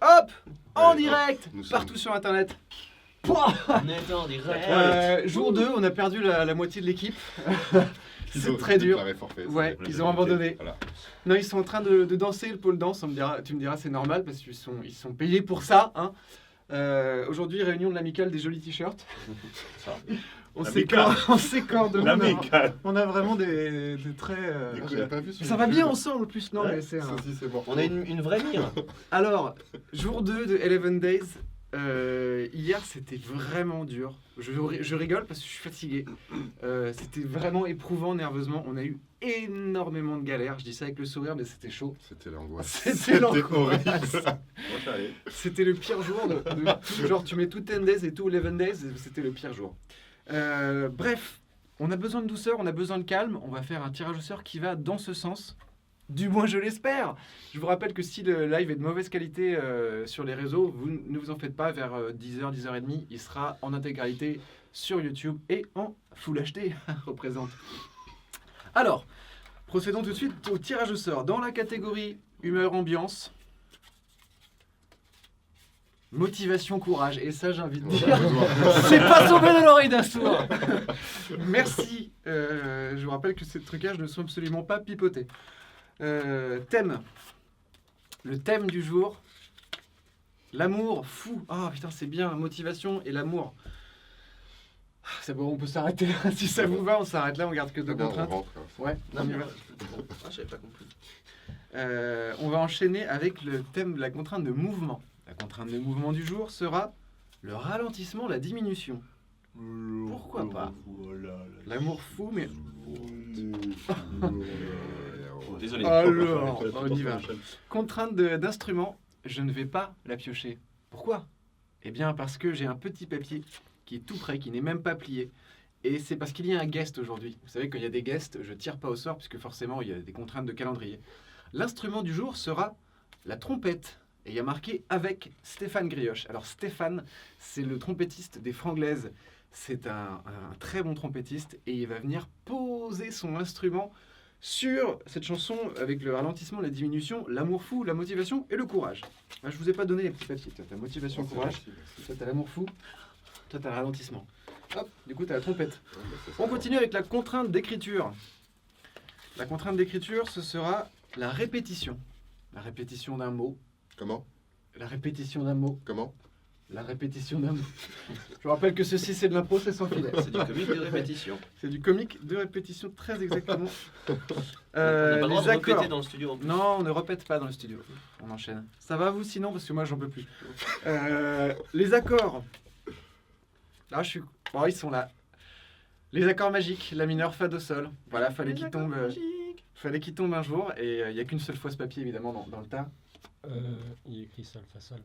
Hop, en Allez, direct, nous sommes- partout sur Internet. On est en direct. Jour 2, on a perdu la moitié de l'équipe. Ils C'est ont très dur. déclaré forfait, Ouais, c'était ils ont abandonné. Voilà. Non, ils sont en train de danser le pôle danse. Tu me diras, c'est normal parce qu'ils sont payés pour ça. Hein. Aujourd'hui, réunion de l'amicale des jolis t-shirts. On s'écorde. L'amicale. On a vraiment des traits. Du coup, j'ai pas vu sur Ça va YouTube. bien ensemble en plus, non Ouais, mais c'est un... Ça aussi, c'est bon. On a une vraie mire. Alors, jour 2 de 11 Days. Hier, c'était vraiment dur. Je rigole parce que je suis fatigué. C'était vraiment éprouvant nerveusement. On a eu énormément de galères. Je dis ça avec le sourire, mais c'était chaud. C'était l'angoisse. C'était l'angoisse. horrible. C'était le pire jour. Genre, tu mets tout 10 Days et tout 11 Days, c'était le pire jour. Bref, on a besoin de douceur, on a besoin de calme. On va faire un tirage au sort qui va dans ce sens. Du moins, je l'espère. Je vous rappelle que si le live est de mauvaise qualité sur les réseaux, vous ne vous en faites pas. Vers 10h, 10h30, il sera en intégralité sur YouTube et en Full HD. Représente. Alors, procédons tout de suite au tirage au sort. Dans la catégorie humeur ambiance, motivation, courage. Et ça, j'ai envie de dire, c'est pas tombé de l'oreille d'un sourd. Merci. Je vous rappelle que ces trucages ne sont absolument pas pipotés. Thème. Le thème du jour. L'amour fou. Ah putain, c'est bien. Motivation et l'amour. C'est bon, on peut s'arrêter là. Si ça vous va, on s'arrête là. On garde que deux D'abord, on contraintes. rentre. Ouais, Non, on y mais va. j'avais pas compris. On va enchaîner avec le thème de la contrainte de mouvement. La contrainte de mouvement du jour sera le ralentissement, la diminution. Pourquoi pas? L'amour fou, mais... Désolé. Alors, on y va. Contrainte d'instrument, je ne vais pas la piocher. Pourquoi? Eh bien parce que j'ai un petit papier qui est tout prêt, qui n'est même pas plié. Et c'est parce qu'il y a un guest aujourd'hui. Vous savez, quand il y a des guests, je tire pas au sort, puisque forcément, il y a des contraintes de calendrier. L'instrument du jour sera la trompette. Et il y a marqué avec Stéphane Grioche. Alors Stéphane, c'est le trompettiste des Franglaises. C'est un très bon trompettiste et il va venir poser son instrument sur cette chanson avec le ralentissement, la diminution, l'amour fou, la motivation et le courage. Là, je vous ai pas donné les petits papiers. Toi, t'as motivation, courage. Toi, t'as l'amour fou. Toi, t'as le ralentissement. Hop, du coup, t'as la trompette. On continue avec la contrainte d'écriture. La contrainte d'écriture, ce sera la répétition. La répétition d'un mot. Comment? La répétition d'un mot. Comment? La répétition d'un mot. Je vous rappelle que ceci, c'est de l'impro, c'est sans filet. C'est du comique de répétition. C'est du comique de répétition, très exactement. On n'a pas le droit de les répéter accords. dans le studio en plus. Non, on ne répète pas dans le studio. On enchaîne. Ça va vous sinon? Parce que moi, j'en peux plus. Les accords. Là, je suis... Bon, ils sont là. Les accords magiques, la mineur, fa, do, sol. Voilà, fallait qu'ils tombent. Fallait qu'ils tombent un jour. Et il n'y a qu'une seule fois ce papier, évidemment, dans le tas. Il est écrit sol, fa, sol.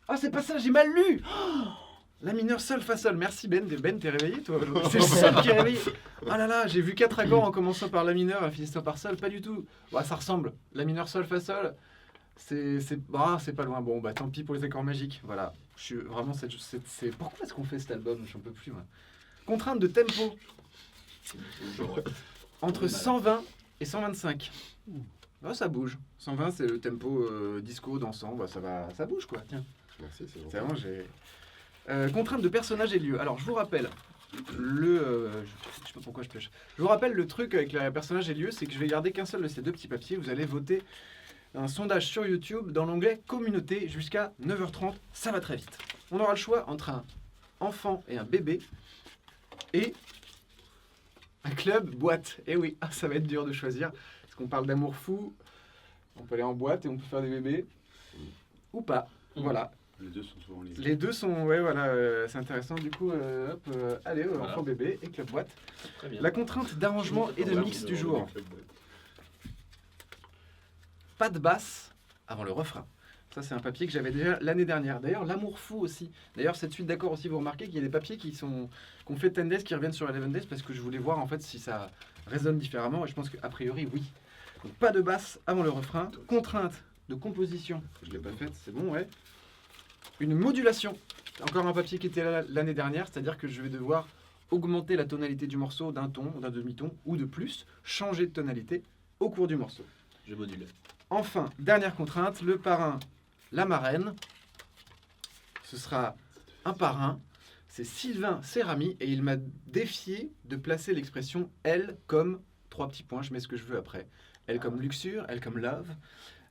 Ah, c'est pas ça, j'ai mal lu. Oh, la mineure, sol, fa, sol. Merci Ben. Ben, t'es réveillé toi? C'est le seul qui est réveillé. Ah là là, j'ai vu 4 accords en commençant par la mineure et finissant par sol. Pas du tout. Ouais, ça ressemble. La mineure, sol, fa, sol. C'est pas loin. Bon, bah tant pis pour les accords magiques. Voilà. Je suis vraiment... Pourquoi est-ce qu'on fait cet album? J'en peux plus, moi. Contrainte de tempo. Entre 120 et 125. Ah, ça bouge. 120, c'est le tempo disco, dansant. Bah, ça bouge, quoi. Tiens. Merci, c'est C'est gentil. vraiment, j'ai... contrainte de personnages et lieux. Alors, je vous rappelle, je sais pas pourquoi je pioche. Je vous rappelle le truc avec les personnages et lieux, c'est que je vais garder qu'un seul de ces deux petits papiers. Vous allez voter un sondage sur YouTube dans l'onglet Communauté jusqu'à 9h30. Ça va très vite. On aura le choix entre un enfant et un bébé et un club boîte. Et oui, ça va être dur de choisir. Parce qu'on parle d'amour fou, on peut aller en boîte et on peut faire des bébés. Ou pas. Voilà. Les deux sont souvent liés. Les deux sont, ouais, voilà, c'est intéressant. Du coup, allez, Voilà. enfant bébé et club boîte. Très bien. La contrainte d'arrangement et de mix du jour. Pas de basse avant le refrain. Ça, c'est un papier que j'avais déjà l'année dernière. D'ailleurs, l'amour fou aussi. D'ailleurs, cette suite d'accords aussi, vous remarquez qu'il y a des papiers qu'on fait 10 days qui reviennent sur 11 days parce que je voulais voir en fait si ça résonne différemment et je pense qu'a priori, oui. Donc, pas de basse avant le refrain. Contrainte de composition. Je l'ai pas faite, c'est bon, ouais. Une modulation. Encore un papier qui était là l'année dernière, c'est-à-dire que je vais devoir augmenter la tonalité du morceau d'un ton, d'un demi-ton ou de plus, changer de tonalité au cours du morceau. Je module. Enfin, dernière contrainte, le parrain La marraine, ce sera un parrain. C'est Sylvain Serrami et il m'a défié de placer l'expression L comme 3 petits points. Je mets ce que je veux après. L comme luxure, L comme love.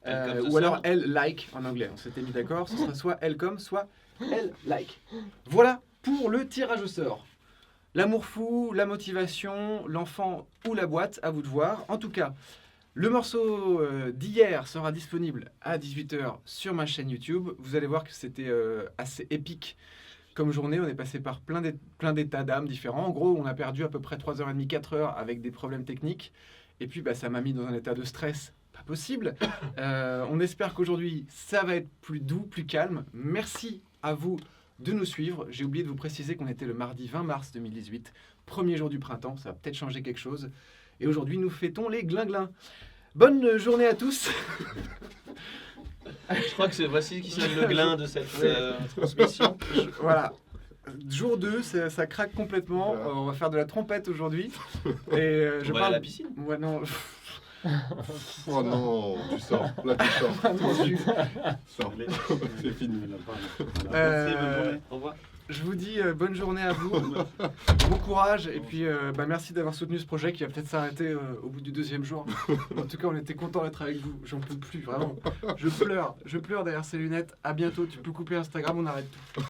L comme Ou alors sœur. L like en anglais. On s'était mis d'accord. Ce sera soit L comme, soit L like. Voilà pour le tirage au sort. L'amour fou, la motivation, l'enfant ou la boîte, à vous de voir. En tout cas, le morceau d'hier sera disponible à 18h sur ma chaîne YouTube. Vous allez voir que c'était assez épique comme journée. On est passé par plein d'états d'âme différents. En gros, on a perdu à peu près 3h30, 4h avec des problèmes techniques. Et puis, ça m'a mis dans un état de stress pas possible. On espère qu'aujourd'hui, ça va être plus doux, plus calme. Merci à vous de nous suivre. J'ai oublié de vous préciser qu'on était le mardi 20 mars 2018, premier jour du printemps. Ça va peut-être changer quelque chose. Et aujourd'hui, nous fêtons les glinglins. Bonne journée à tous. Je crois que c'est voici qui sonne le glin de cette transmission. Voilà. Jour 2, ça craque complètement. Voilà. On va faire de la trompette aujourd'hui. Et je On va aller à la piscine. Ouais, non. Oh non, tu sors. Là, tu sors. Non, Sors. C'est fini. Merci, bonne journée. Au revoir. je vous dis bonne journée à vous. Bon courage. Et puis, merci d'avoir soutenu ce projet qui va peut-être s'arrêter au bout du 2e jour. En tout cas, on était content d'être avec vous. J'en peux plus, vraiment. Je pleure derrière ces lunettes. À bientôt. Tu peux couper Instagram, on arrête tout.